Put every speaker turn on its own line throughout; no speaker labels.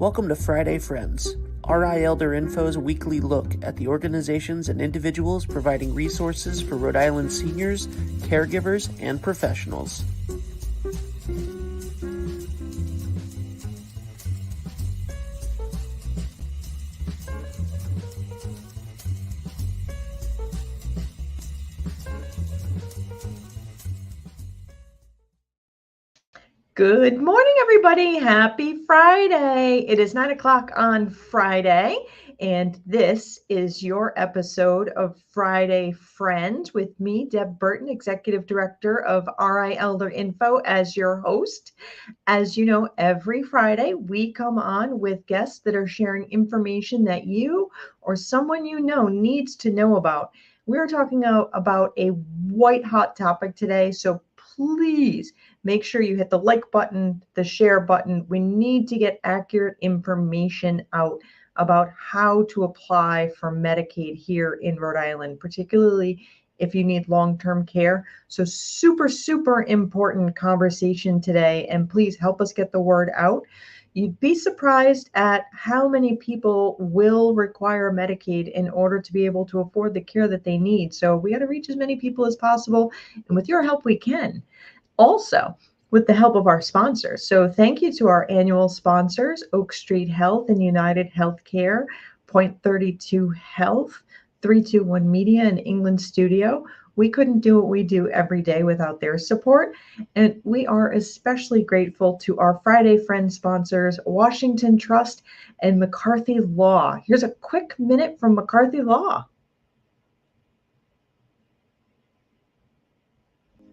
Welcome to Friday Friends, RI Elder Info's weekly look at the organizations and individuals providing resources for Rhode Island seniors, caregivers, and professionals.
Good morning, everybody. Happy Friday. It is 9 o'clock on Friday, and this is your episode of Friday Friends with me, Deb Burton, Executive Director of RI Elder Info, as your host. As you know, every Friday we come on with guests that are sharing information that you or someone you know needs to know about. We're talking about a white hot topic today, so please make sure you hit the like button, the share button. We need to get accurate information out about how to apply for Medicaid here in Rhode Island, particularly if you need long-term care. So super, super important conversation today, and please help us get the word out. You'd be surprised at how many people will require Medicaid in order to be able to afford the care that they need. So we got to reach as many people as possible, and with your help, we can. Also, with the help of our sponsors. So thank you to our annual sponsors, Oak Street Health and United Healthcare, Point 32 Health, 321 Media, and England Studio. We couldn't do what we do every day without their support. And we are especially grateful to our Friday Friends sponsors, Washington Trust and McCarthy Law. Here's a quick minute from McCarthy Law.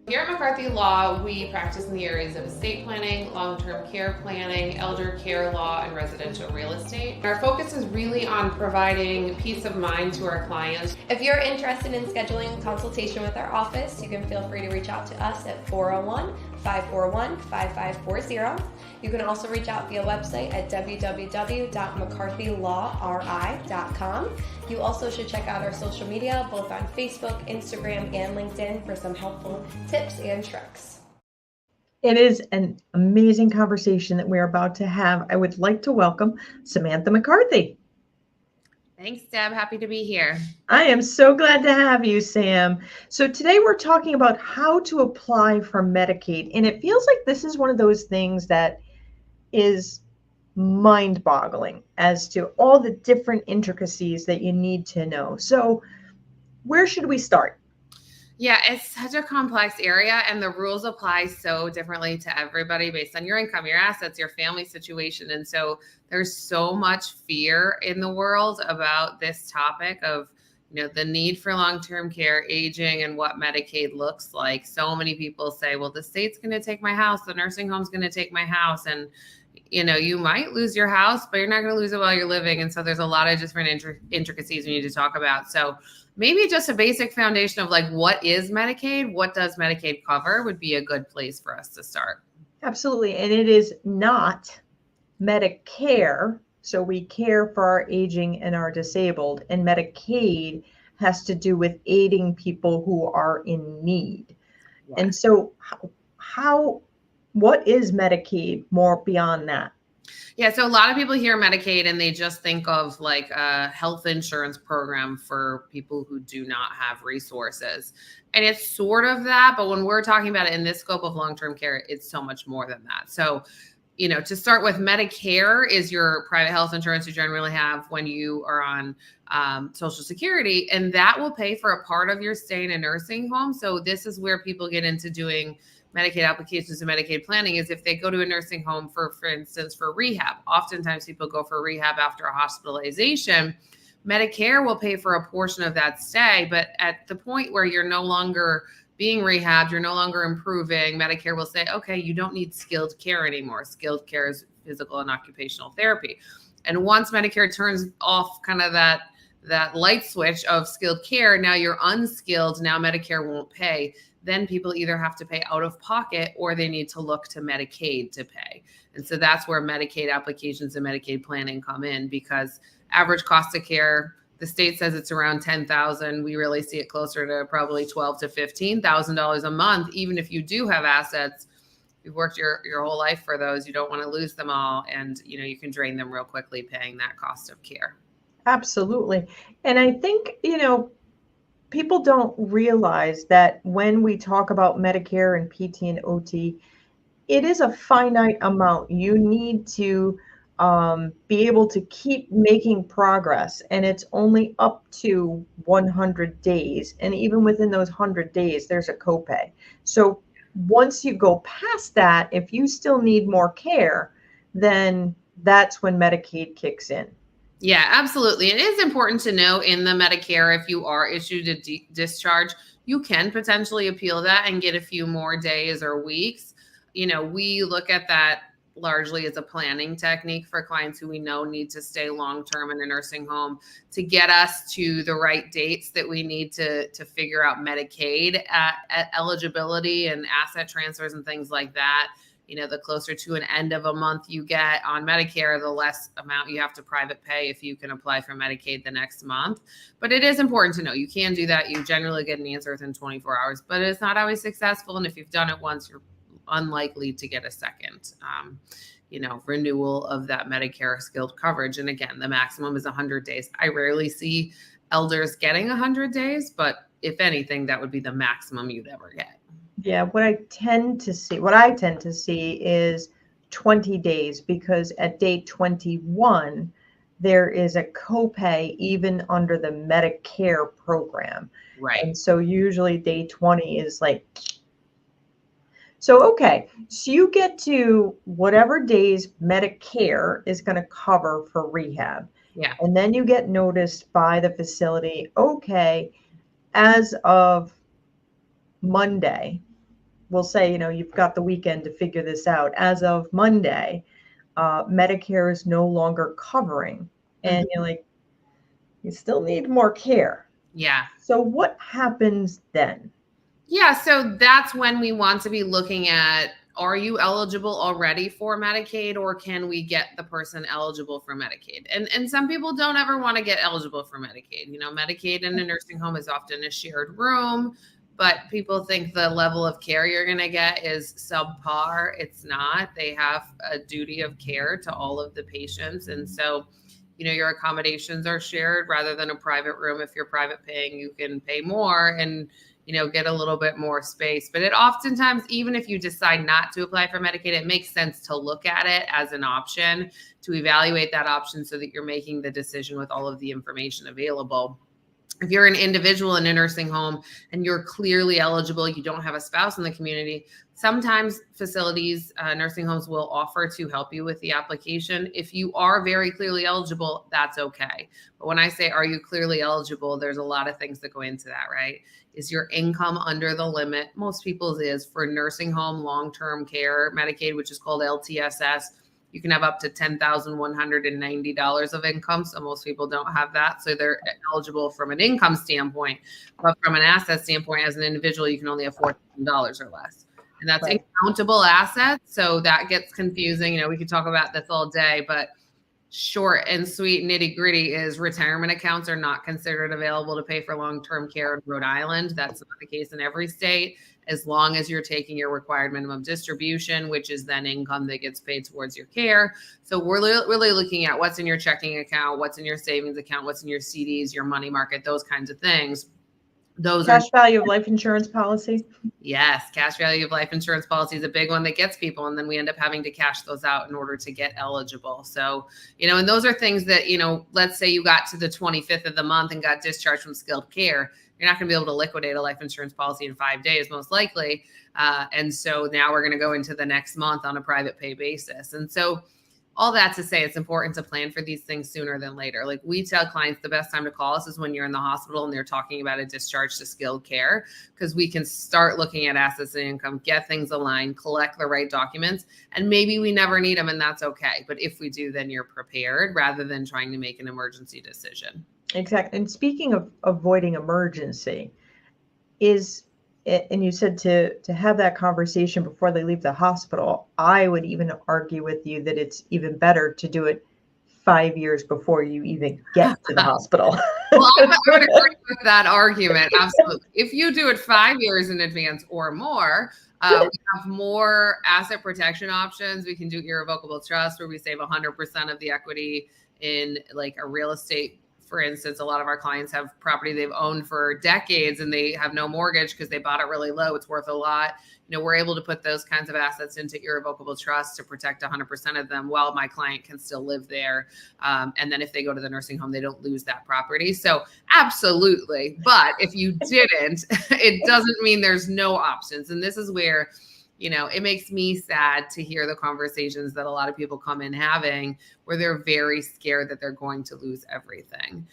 Here at McCarthy Law, we practice in the areas of estate planning, long-term care planning, elder care law, and residential real estate. Our focus is really on providing peace of mind to our clients.
If you're interested in scheduling a consultation with our office, you can feel free to reach out to us at 401-541-5540. You can also reach out via website at www.mccarthylawri.com. You also should check out our social media, both on Facebook, Instagram, and LinkedIn for some helpful tips and tricks.
It is an amazing conversation that we're about to have. I would like to welcome Samantha McCarthy.
Thanks, Deb. Happy to be here.
I am so glad to have you, Sam. So today we're talking about how to apply for Medicaid. And it feels like this is one of those things that is mind-boggling as to all the different intricacies that you need to know. So where should we start?
Yeah, it's such a complex area, and the rules apply so differently to everybody based on your income, your assets, your family situation. And so there's so much fear in the world about this topic of, the need for long-term care, aging, and what Medicaid looks like. So many people say, well, the state's going to take my house, the nursing home's going to take my house. And you might lose your house, but you're not going to lose it while you're living. And so there's a lot of different intricacies we need to talk about. So maybe just a basic foundation of what is Medicaid? What does Medicaid cover would be a good place for us to start.
Absolutely. And it is not Medicare. So we care for our aging and our disabled. And Medicaid has to do with aiding people who are in need. Yeah. And so what is Medicaid more beyond that?
Yeah, so a lot of people hear Medicaid and they just think of a health insurance program for people who do not have resources. And it's sort of that, but when we're talking about it in this scope of long-term care, it's so much more than that. So, to start with, Medicare is your private health insurance you generally have when you are on Social Security, and that will pay for a part of your stay in a nursing home. So this is where people get into doing Medicaid applications and Medicaid planning, is if they go to a nursing home for instance, for rehab. Oftentimes people go for rehab after a hospitalization. Medicare will pay for a portion of that stay, but at the point where you're no longer being rehabbed, you're no longer improving, Medicare will say, okay, you don't need skilled care anymore. Skilled care is physical and occupational therapy. And once Medicare turns off kind of that light switch of skilled care, now you're unskilled, now Medicare won't pay. Then people either have to pay out of pocket or they need to look to Medicaid to pay. And so that's where Medicaid applications and Medicaid planning come in, because average cost of care, the state says it's around $10,000. We really see it closer to probably $12,000 to $15,000 a month, even if you do have assets you've worked your whole life for those. You don't want to lose them all. And, you can drain them real quickly paying that cost of care.
Absolutely. And I think, people don't realize that when we talk about Medicare and PT and OT, it is a finite amount. You need to be able to keep making progress, and it's only up to 100 days. And even within those 100 days, there's a copay. So once you go past that, if you still need more care, then that's when Medicaid kicks in.
Yeah, absolutely. It is important to know in the Medicare, if you are issued a discharge, you can potentially appeal that and get a few more days or weeks. We look at that largely as a planning technique for clients who we know need to stay long-term in a nursing home to get us to the right dates that we need to figure out Medicaid eligibility and asset transfers and things like that. The closer to an end of a month you get on Medicare, the less amount you have to private pay if you can apply for Medicaid the next month. But it is important to know you can do that. You generally get an answer within 24 hours, but it's not always successful. And if you've done it once, you're unlikely to get a second, renewal of that Medicare skilled coverage. And again, the maximum is 100 days. I rarely see elders getting 100 days, but if anything, that would be the maximum you'd ever get.
Yeah, what I tend to see is 20 days, because at day 21, there is a copay even under the Medicare program.
Right.
And so usually day 20 is like, so, okay. So you get to whatever days Medicare is going to cover for rehab.
Yeah.
And then you get noticed by the facility, okay, as of Monday, we'll say, you've got the weekend to figure this out. As of Monday, Medicare is no longer covering. And you're like, you still need more care.
Yeah.
So what happens then?
Yeah. So that's when we want to be looking at, are you eligible already for Medicaid, or can we get the person eligible for Medicaid? And some people don't ever want to get eligible for Medicaid. Medicaid in a nursing home is often a shared room, but people think the level of care you're going to get is subpar. It's not. They have a duty of care to all of the patients. And so, your accommodations are shared rather than a private room. If you're private paying, you can pay more and, get a little bit more space. But it oftentimes, even if you decide not to apply for Medicaid, it makes sense to look at it as an option, to evaluate that option so that you're making the decision with all of the information available. If you're an individual in a nursing home and you're clearly eligible, you don't have a spouse in the community, sometimes facilities, nursing homes will offer to help you with the application. If you are very clearly eligible, that's okay. But when I say, are you clearly eligible, there's a lot of things that go into that, right? Is your income under the limit? Most people's is. For nursing home long-term care Medicaid, which is called LTSS, you can have up to $10,190 of income. So most people don't have that. So they're eligible from an income standpoint, but from an asset standpoint, as an individual, you can only have $4,000 or less. And that's
right.
Incountable assets. So that gets confusing. We could talk about this all day, but short and sweet nitty gritty is retirement accounts are not considered available to pay for long-term care in Rhode Island. That's not the case in every state, as long as you're taking your required minimum distribution, which is then income that gets paid towards your care. So we're really looking at what's in your checking account, what's in your savings account, what's in your CDs, your money market, those kinds of things. Those
cash value of life insurance policy.
Yes. Cash value of life insurance policy is a big one that gets people. And then we end up having to cash those out in order to get eligible. So, and those are things that, let's say you got to the 25th of the month and got discharged from skilled care. You're not going to be able to liquidate a life insurance policy in 5 days, most likely. And so now we're going to go into the next month on a private pay basis. And so all that to say, it's important to plan for these things sooner than later. Like we tell clients, the best time to call us is when you're in the hospital and they're talking about a discharge to skilled care, because we can start looking at assets and income, get things aligned, collect the right documents, and maybe we never need them, and that's okay. But if we do, then you're prepared rather than trying to make an emergency decision.
Exactly. And speaking of avoiding emergency, and you said to have that conversation before they leave the hospital. I would even argue with you that it's even better to do it 5 years before you even get to the hospital.
Well, I would agree with that argument. Absolutely. If you do it 5 years in advance or more, we have more asset protection options. We can do irrevocable trust where we save 100% of the equity in like a real estate. For instance, a lot of our clients have property they've owned for decades and they have no mortgage because they bought it really low. It's worth a lot. We're able to put those kinds of assets into irrevocable trust to protect 100% of them while my client can still live there. And then if they go to the nursing home, they don't lose that property. So absolutely. But if you didn't, it doesn't mean there's no options. And this is where, it makes me sad to hear the conversations that a lot of people come in having where they're very scared that they're going to lose everything.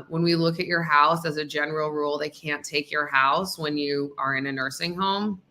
When we look at your house, as a general rule, they can't take your house when you are in a nursing home.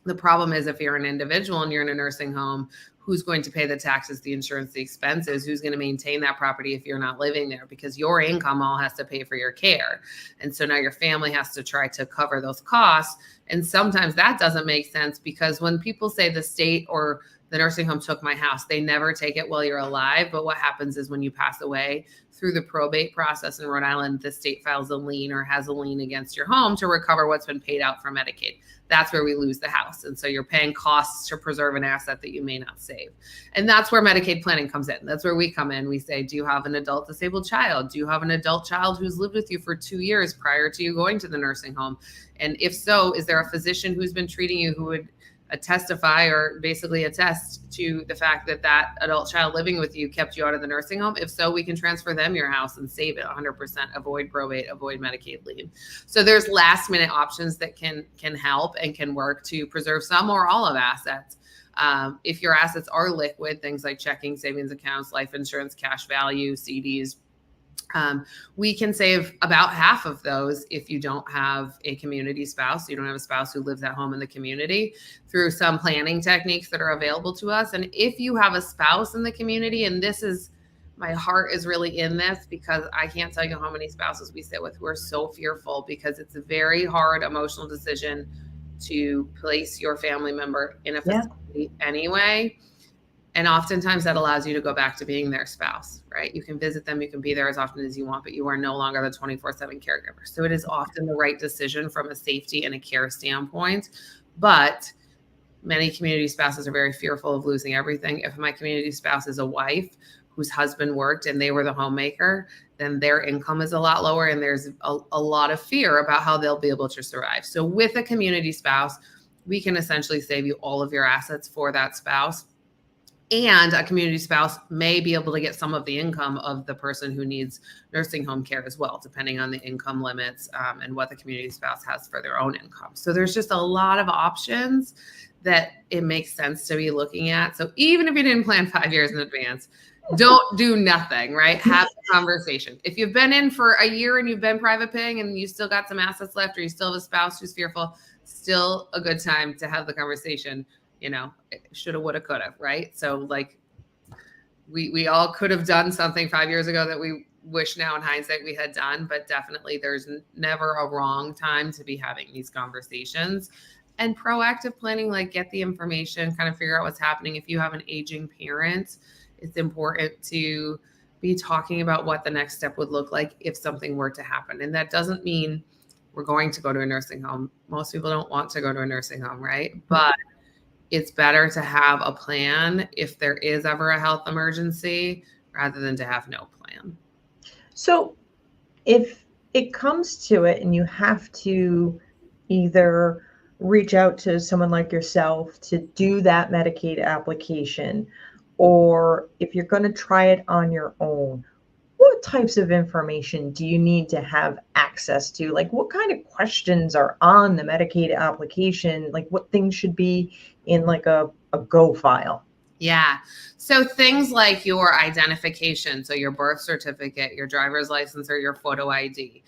The problem is if you're an individual and you're in a nursing home, who's going to pay the taxes, the insurance, the expenses? Who's going to maintain that property if you're not living there? Because your income all has to pay for your care. And so now your family has to try to cover those costs. And sometimes that doesn't make sense because when people say the state or the nursing home took my house, they never take it while you're alive. But what happens is when you pass away through the probate process in Rhode Island, the state files a lien or has a lien against your home to recover what's been paid out from Medicaid. That's where we lose the house. And so you're paying costs to preserve an asset that you may not save. And that's where Medicaid planning comes in. That's where we come in. We say, do you have an adult disabled child? Do you have an adult child who's lived with you for 2 years prior to you going to the nursing home? And if so, is there a physician who's been treating you who would testify or basically attest to the fact that that adult child living with you kept you out of the nursing home? If so, we can transfer them your house and save it 100%, avoid probate, avoid Medicaid lien. So there's last minute options that can help and can work to preserve some or all of assets. If your assets are liquid, things like checking, savings accounts, life insurance, cash value, CDs, we can save about half of those if you don't have a community spouse. You don't have a spouse who lives at home in the community through some planning techniques that are available to us. And if you have a spouse in the community, and this is, my heart is really in this because I can't tell you how many spouses we sit with who are so fearful because it's a very hard emotional decision to place your family member in a facility anyway. And oftentimes that allows you to go back to being their spouse, right? You can visit them, you can be there as often as you want, but you are no longer the 24/7 caregiver. So it is often the right decision from a safety and a care standpoint. But many community spouses are very fearful of losing everything. If my community spouse is a wife whose husband worked and they were the homemaker, then their income is a lot lower and there's a lot of fear about how they'll be able to survive. So with a community spouse, we can essentially save you all of your assets for that spouse. And a community spouse may be able to get some of the income of the person who needs nursing home care as well, depending on the income limits and what the community spouse has for their own income. So there's just a lot of options that it makes sense to be looking at. So even if you didn't plan 5 years in advance, don't do nothing, right? Have a conversation. If you've been in for a year and you've been private paying and you still got some assets left or you still have a spouse who's fearful, still a good time to have the conversation. Shoulda, woulda, coulda, right? So like we all could have done something 5 years ago that we wish now in hindsight we had done, but definitely there's never a wrong time to be having these conversations. And proactive planning, like get the information, kind of figure out what's happening. If you have an aging parent, it's important to be talking about what the next step would look like if something were to happen. And that doesn't mean we're going to go to a nursing home. Most people don't want to go to a nursing home, right? But it's better to have a plan if there is ever a health emergency rather than to have no plan.
So if it comes to it and you have to either reach out to someone like yourself to do that Medicaid application, or if you're going to try it on your own, what types of information do you need to have access to? Like what kind of questions are on the Medicaid application? Like what things should be in like a Go file?
Yeah. So things like your identification, so your birth certificate, your driver's license, or your photo ID,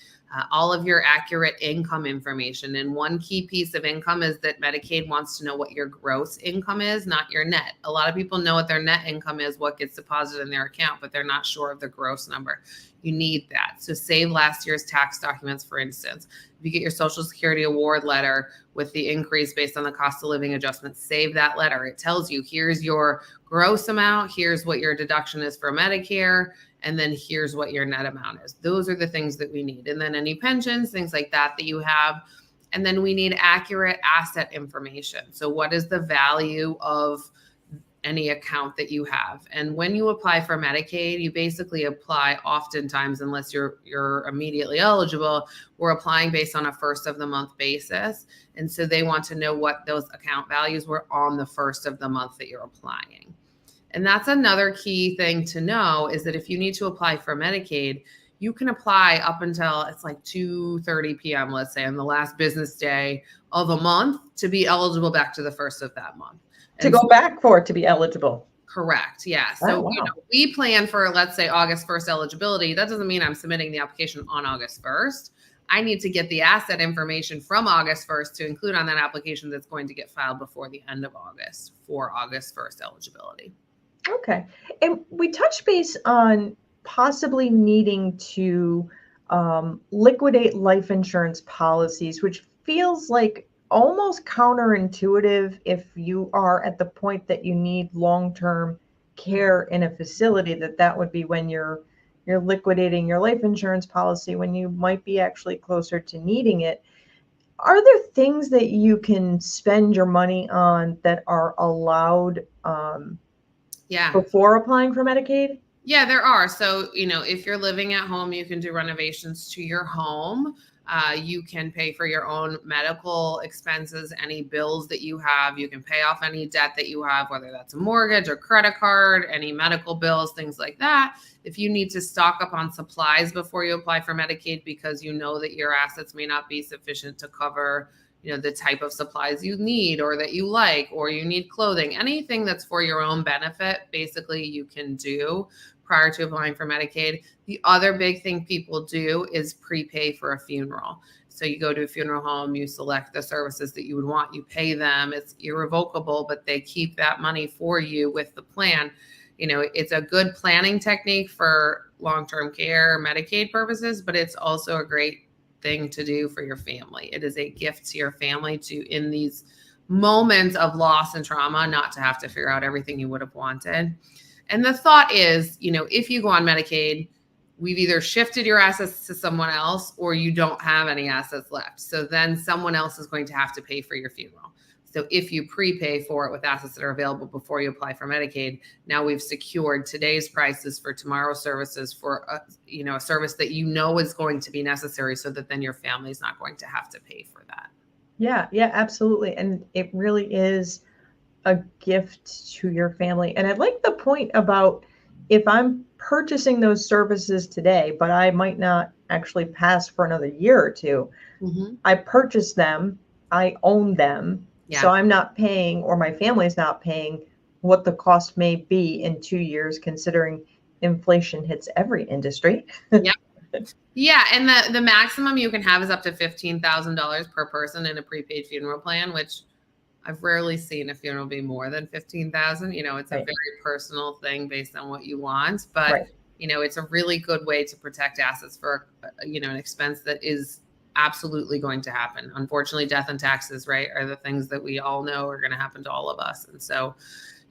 all of your accurate income information. And one key piece of income is that Medicaid wants to know what your gross income is, not your net. A lot of people know what their net income is, what gets deposited in their account, but they're not sure of the gross number. You need that. So save last year's tax documents, for instance. If you get your Social Security award letter with the increase based on the cost of living adjustment, save that letter. It tells you, here's your gross amount, here's what your deduction is for Medicare, and then here's what your net amount is. Those are the things that we need. And then any pensions, things like that you have. And then we need accurate asset information. So what is the value of any account that you have? And when you apply for Medicaid, you basically apply oftentimes, unless you're immediately eligible, we're applying based on a first of the month basis. And so they want to know what those account values were on the first of the month that you're applying. And that's another key thing to know, is that if you need to apply for Medicaid, you can apply up until it's like 2:30 p.m., let's say, on the last business day of a month to be eligible back to the first of that month.
To go back for it to be eligible.
Correct. Yeah. So
wow.
We plan for, let's say, August 1st eligibility. That doesn't mean I'm submitting the application on August 1st. I need to get the asset information from August 1st to include on that application that's going to get filed before the end of August for August 1st eligibility.
Okay. And we touched base on possibly needing to liquidate life insurance policies, which feels like almost counterintuitive if you are at the point that you need long-term care in a facility, that would be when you're liquidating your life insurance policy, when you might be actually closer to needing it. Are there things that you can spend your money on that are allowed before applying for Medicaid?
Yeah, there are. So, if you're living at home, you can do renovations to your home. You can pay for your own medical expenses, any bills that you have. You can pay off any debt that you have, whether that's a mortgage or credit card, any medical bills, things like that. If you need to stock up on supplies before you apply for Medicaid because you know that your assets may not be sufficient to cover, the type of supplies you need or that you like, or you need clothing, anything that's for your own benefit, basically you can do prior to applying for Medicaid. The other big thing people do is prepay for a funeral. So you go to a funeral home, you select the services that you would want, you pay them, it's irrevocable, but they keep that money for you with the plan. It's a good planning technique for long-term care, Medicaid purposes, but it's also a great thing to do for your family. It is a gift to your family to, in these moments of loss and trauma, not to have to figure out everything you would have wanted. And the thought is, if you go on Medicaid, we've either shifted your assets to someone else or you don't have any assets left. So then someone else is going to have to pay for your funeral. So if you prepay for it with assets that are available before you apply for Medicaid, now we've secured today's prices for tomorrow's services for a service that is going to be necessary, so that then your family's not going to have to pay for that.
Yeah, absolutely. And it really is a gift to your family. And I like the point about, if I'm purchasing those services today, but I might not actually pass for another year or two, I purchase them, I own them. Yeah. So I'm not paying, or my family's not paying, what the cost may be in 2 years, considering inflation hits every industry.
Yeah. Yeah. And the maximum you can have is up to $15,000 per person in a prepaid funeral plan, which I've rarely seen a funeral be more than $15,000. It's a very personal thing based on what you want, but it's a really good way to protect assets for, an expense that is absolutely going to happen. Unfortunately, death and taxes, are the things that we all know are going to happen to all of us. And so,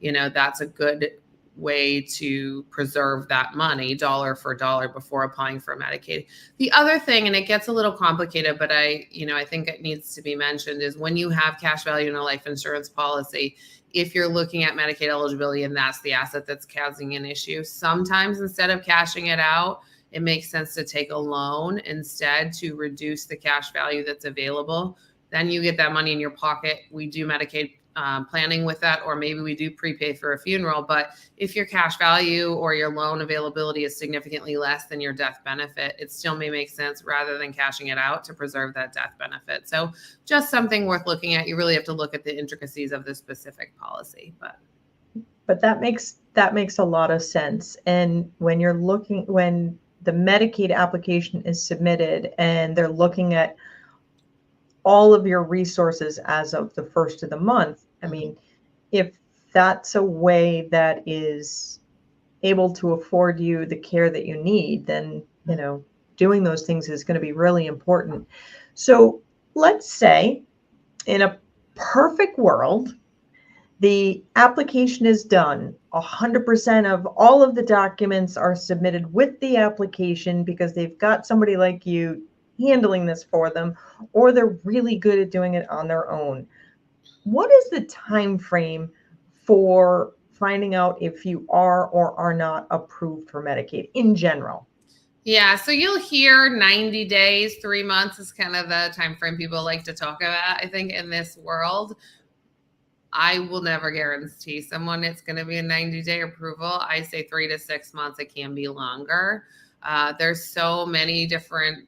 that's a good way to preserve that money dollar for dollar before applying for Medicaid. The other thing, and it gets a little complicated, but I think it needs to be mentioned, is when you have cash value in a life insurance policy, if you're looking at Medicaid eligibility and that's the asset that's causing an issue, sometimes instead of cashing it out, it makes sense to take a loan instead to reduce the cash value that's available. Then you get that money in your pocket. We do Medicaid planning with that, or maybe we do prepay for a funeral. But if your cash value or your loan availability is significantly less than your death benefit, it still may make sense, rather than cashing it out, to preserve that death benefit. So just something worth looking at. You really have to look at the intricacies of the specific policy.
But that makes a lot of sense. And when the Medicaid application is submitted and they're looking at all of your resources as of the first of the month, I mean, if that's a way that is able to afford you the care that you need, then doing those things is going to be really important. So let's say in a perfect world, the application is done. 100% of all of the documents are submitted with the application because they've got somebody like you handling this for them, or they're really good at doing it on their own. What is the time frame for finding out if you are or are not approved for Medicaid in general?
Yeah, so you'll hear 90 days, 3 months is kind of the time frame people like to talk about, I think, in this world. I will never guarantee someone it's going to be a 90-day approval. I say 3 to 6 months. It can be longer. There's so many different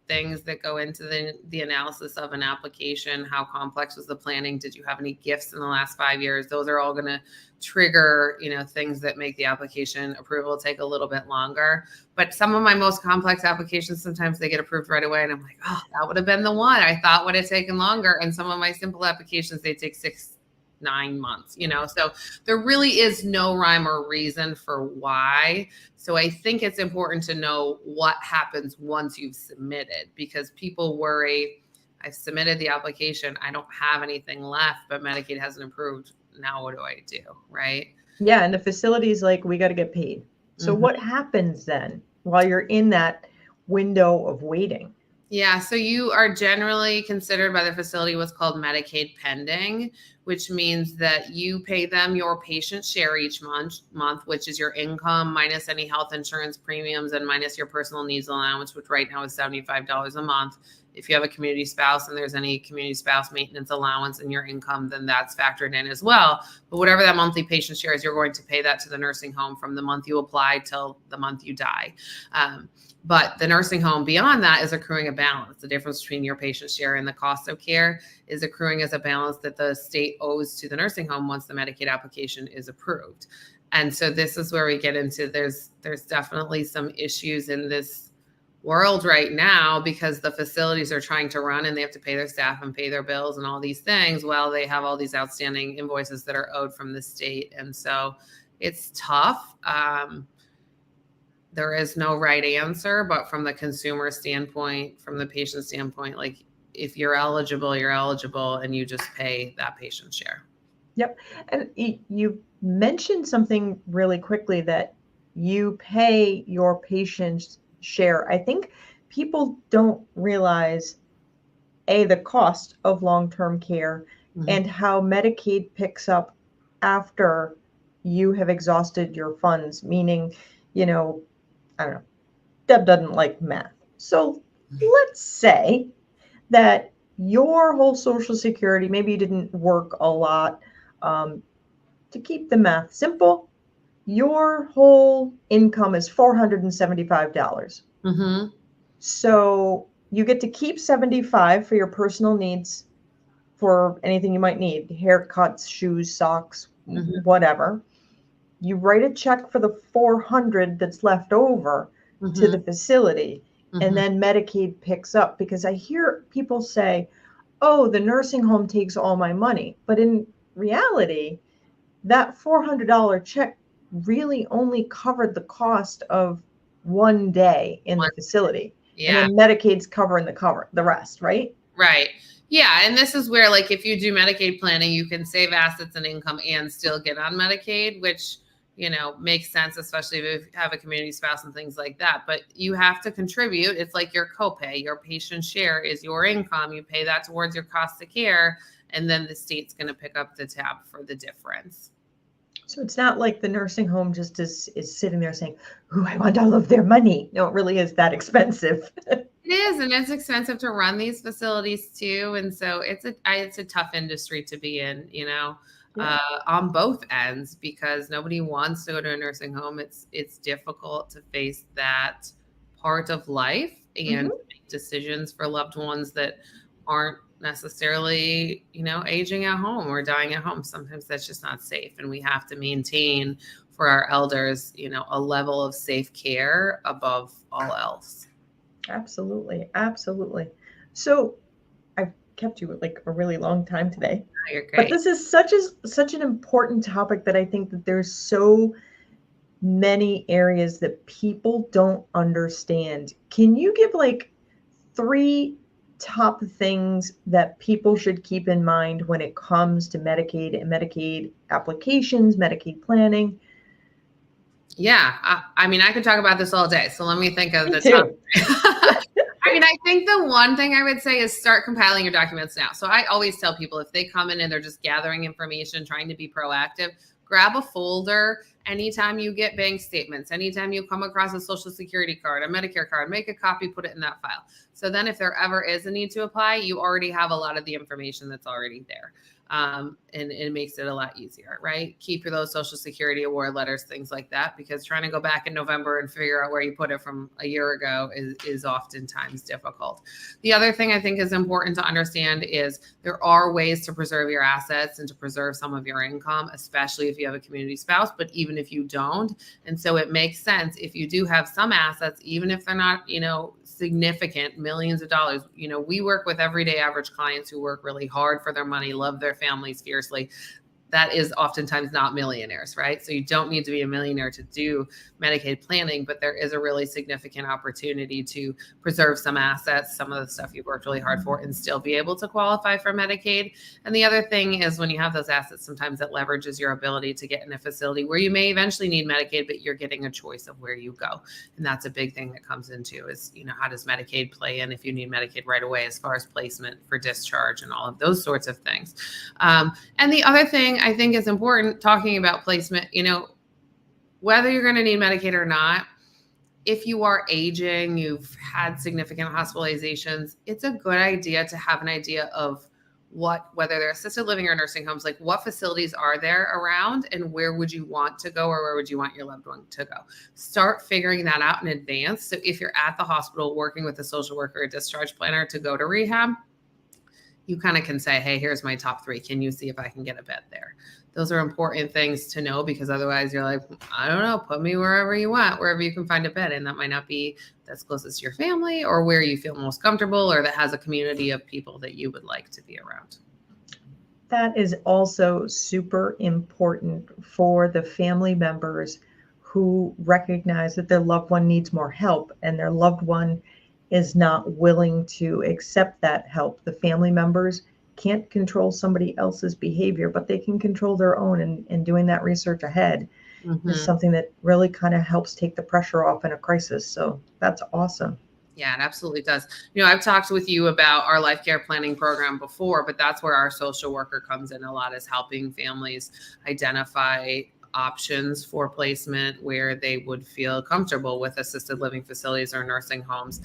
things that go into the analysis of an application. How complex was the planning? Did you have any gifts in the last 5 years? Those are all going to trigger, things that make the application approval take a little bit longer. But some of my most complex applications, sometimes they get approved right away. And I'm like, oh, that would have been the one I thought would have taken longer. And some of my simple applications, they take 6-9 months, so there really is no rhyme or reason for why. So I think it's important to know what happens once you've submitted, because people worry, I've submitted the application, I don't have anything left, but Medicaid hasn't approved. Now what do I do? Right?
Yeah. And the facility's like, we got to get paid. So what happens then while you're in that window of waiting?
Yeah, so you are generally considered by the facility what's called Medicaid pending, which means that you pay them your patient share each month, which is your income minus any health insurance premiums and minus your personal needs allowance, which right now is $75 a month. If you have a community spouse and there's any community spouse maintenance allowance in your income, then that's factored in as well. But whatever that monthly patient share is, you're going to pay that to the nursing home from the month you apply till the month you die. But the nursing home beyond that is accruing a balance. The difference between your patient share and the cost of care is accruing as a balance that the state owes to the nursing home once the Medicaid application is approved. And so this is where we get into, there's definitely some issues in this world right now because the facilities are trying to run and they have to pay their staff and pay their bills and all these things while they have all these outstanding invoices that are owed from the state. And so it's tough. There is no right answer, but from the consumer standpoint, from the patient standpoint, like if you're eligible, and you just pay that patient share.
Yep. And you mentioned something really quickly that you pay your patient's share. I think people don't realize, the cost of long-term care and how Medicaid picks up after you have exhausted your funds, meaning, I don't know, Deb doesn't like math. So let's say that your whole Social Security, maybe you didn't work a lot. To keep the math simple, your whole income is $475. So you get to keep $75 for your personal needs, for anything you might need, haircuts, shoes, socks, whatever. You write a check for the $400 that's left over to the facility, and then Medicaid picks up, because I hear people say, oh, the nursing home takes all my money. But in reality, that $400 check really only covered the cost of one day in the facility.
Yeah.
And then Medicaid's covering the rest, right?
Right. Yeah. And this is where, like, if you do Medicaid planning, you can save assets and income and still get on Medicaid, which, makes sense, especially if you have a community spouse and things like that. But you have to contribute. It's like your copay. Your patient share is your income. You pay that towards your cost of care, and then the state's going to pick up the tab for the difference.
So it's not like the nursing home just is sitting there saying, "Ooh, I want all of their money." No, it really is that expensive.
It is, and it's expensive to run these facilities too. And so it's a tough industry to be in, on both ends, because nobody wants to go to a nursing home. It's difficult to face that part of life and make decisions for loved ones that aren't necessarily, aging at home or dying at home. Sometimes that's just not safe. And we have to maintain for our elders, a level of safe care above all else.
Absolutely. Absolutely. So I've kept you like a really long time today.
Oh, you're great.
But this is such an important topic that I think that there's so many areas that people don't understand. Can you give like 3 top things that people should keep in mind when it comes to Medicaid and Medicaid applications, Medicaid planning?
Yeah, I mean, I could talk about this all day. So let me think of
Me
the
too.
top. I mean, I think the one thing I would say is start compiling your documents now. So I always tell people if they come in and they're just gathering information, trying to be proactive, grab a folder. Anytime you get bank statements, anytime you come across a Social Security card, a Medicare card, make a copy, put it in that file. So then if there ever is a need to apply, you already have a lot of the information that's already there. And it makes it a lot easier, right? Keep those Social Security award letters, things like that, because trying to go back in November and figure out where you put it from a year ago is oftentimes difficult. The other thing I think is important to understand is there are ways to preserve your assets and to preserve some of your income, especially if you have a community spouse, but even if you don't. And so it makes sense if you do have some assets, even if they're not, significant millions of dollars. We work with everyday average clients who work really hard for their money, love their families fiercely. That is oftentimes not millionaires, right? So you don't need to be a millionaire to do Medicaid planning, but there is a really significant opportunity to preserve some assets, some of the stuff you've worked really hard for, and still be able to qualify for Medicaid. And the other thing is when you have those assets, sometimes it leverages your ability to get in a facility where you may eventually need Medicaid, but you're getting a choice of where you go. And that's a big thing that comes into is, how does Medicaid play in if you need Medicaid right away as far as placement for discharge and all of those sorts of things. And the other thing I think is important talking about placement, whether you're going to need Medicaid or not, if you are aging, you've had significant hospitalizations, it's a good idea to have an idea of whether they're assisted living or nursing homes, like what facilities are there around and where would you want to go or where would you want your loved one to go? Start figuring that out in advance. So if you're at the hospital working with a social worker or discharge planner to go to rehab, you kind of can say, hey, here's my top 3. Can you see if I can get a bed there? Those are important things to know because otherwise you're like, I don't know, put me wherever you want, wherever you can find a bed. And that might not be that's closest to your family or where you feel most comfortable or that has a community of people that you would like to be around.
That is also super important for the family members who recognize that their loved one needs more help and their loved one is not willing to accept that help. The family members can't control somebody else's behavior, but they can control their own. And doing that research ahead is something that really kind of helps take the pressure off in a crisis. So that's awesome.
Yeah, it absolutely does. I've talked with you about our life care planning program before, but that's where our social worker comes in a lot, is helping families identify options for placement where they would feel comfortable with assisted living facilities or nursing homes.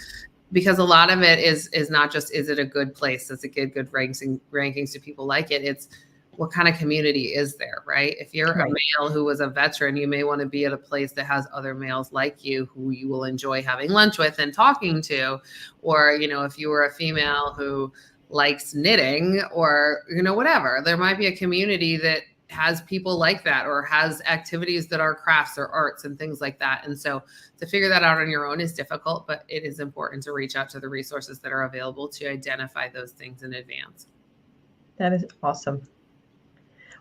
Because a lot of it is not just, is it a good place? Does it get good rankings? Do people like it? It's what kind of community is there, right? If you're a male who was a veteran, you may want to be at a place that has other males like you who you will enjoy having lunch with and talking to. Or, if you were a female who likes knitting or, whatever, there might be a community that has people like that or has activities that are crafts or arts and things like that. And so to figure that out on your own is difficult, but it is important to reach out to the resources that are available to identify those things in advance.
That is awesome.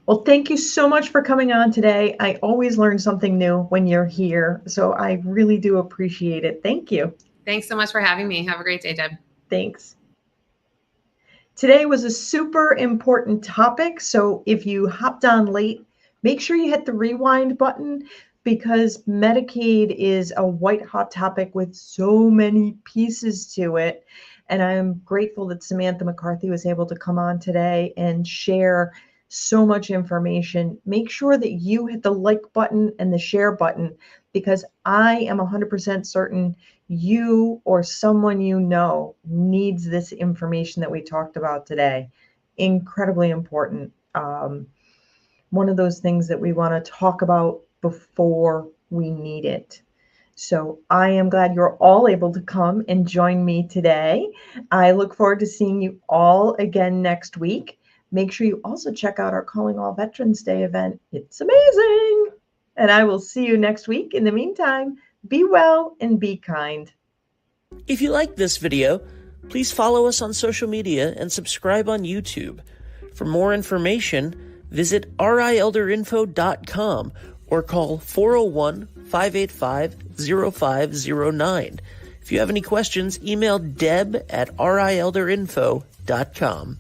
Well, thank you so much for coming on today. I always learn something new when you're here, so I really do appreciate it. Thank you.
Thanks so much for having me. Have a great day, Deb.
Thanks. Today was a super important topic, so if you hopped on late, make sure you hit the rewind button because Medicaid is a white hot topic with so many pieces to it. And I'm grateful that Samantha McCarthy was able to come on today and share so much information. Make sure that you hit the like button and the share button because I am 100% certain you or someone you know needs this information that we talked about today. Incredibly important. One of those things that we want to talk about before we need it. So I am glad you're all able to come and join me today. I look forward to seeing you all again next week. Make sure you also check out our Calling All Veterans Day event. It's amazing. And I will see you next week. In the meantime, be well and be kind.
If you like this video, please follow us on social media and subscribe on YouTube. For more information, visit rielderinfo.com or call 401-585-0509. If you have any questions, email deb@rielderinfo.com.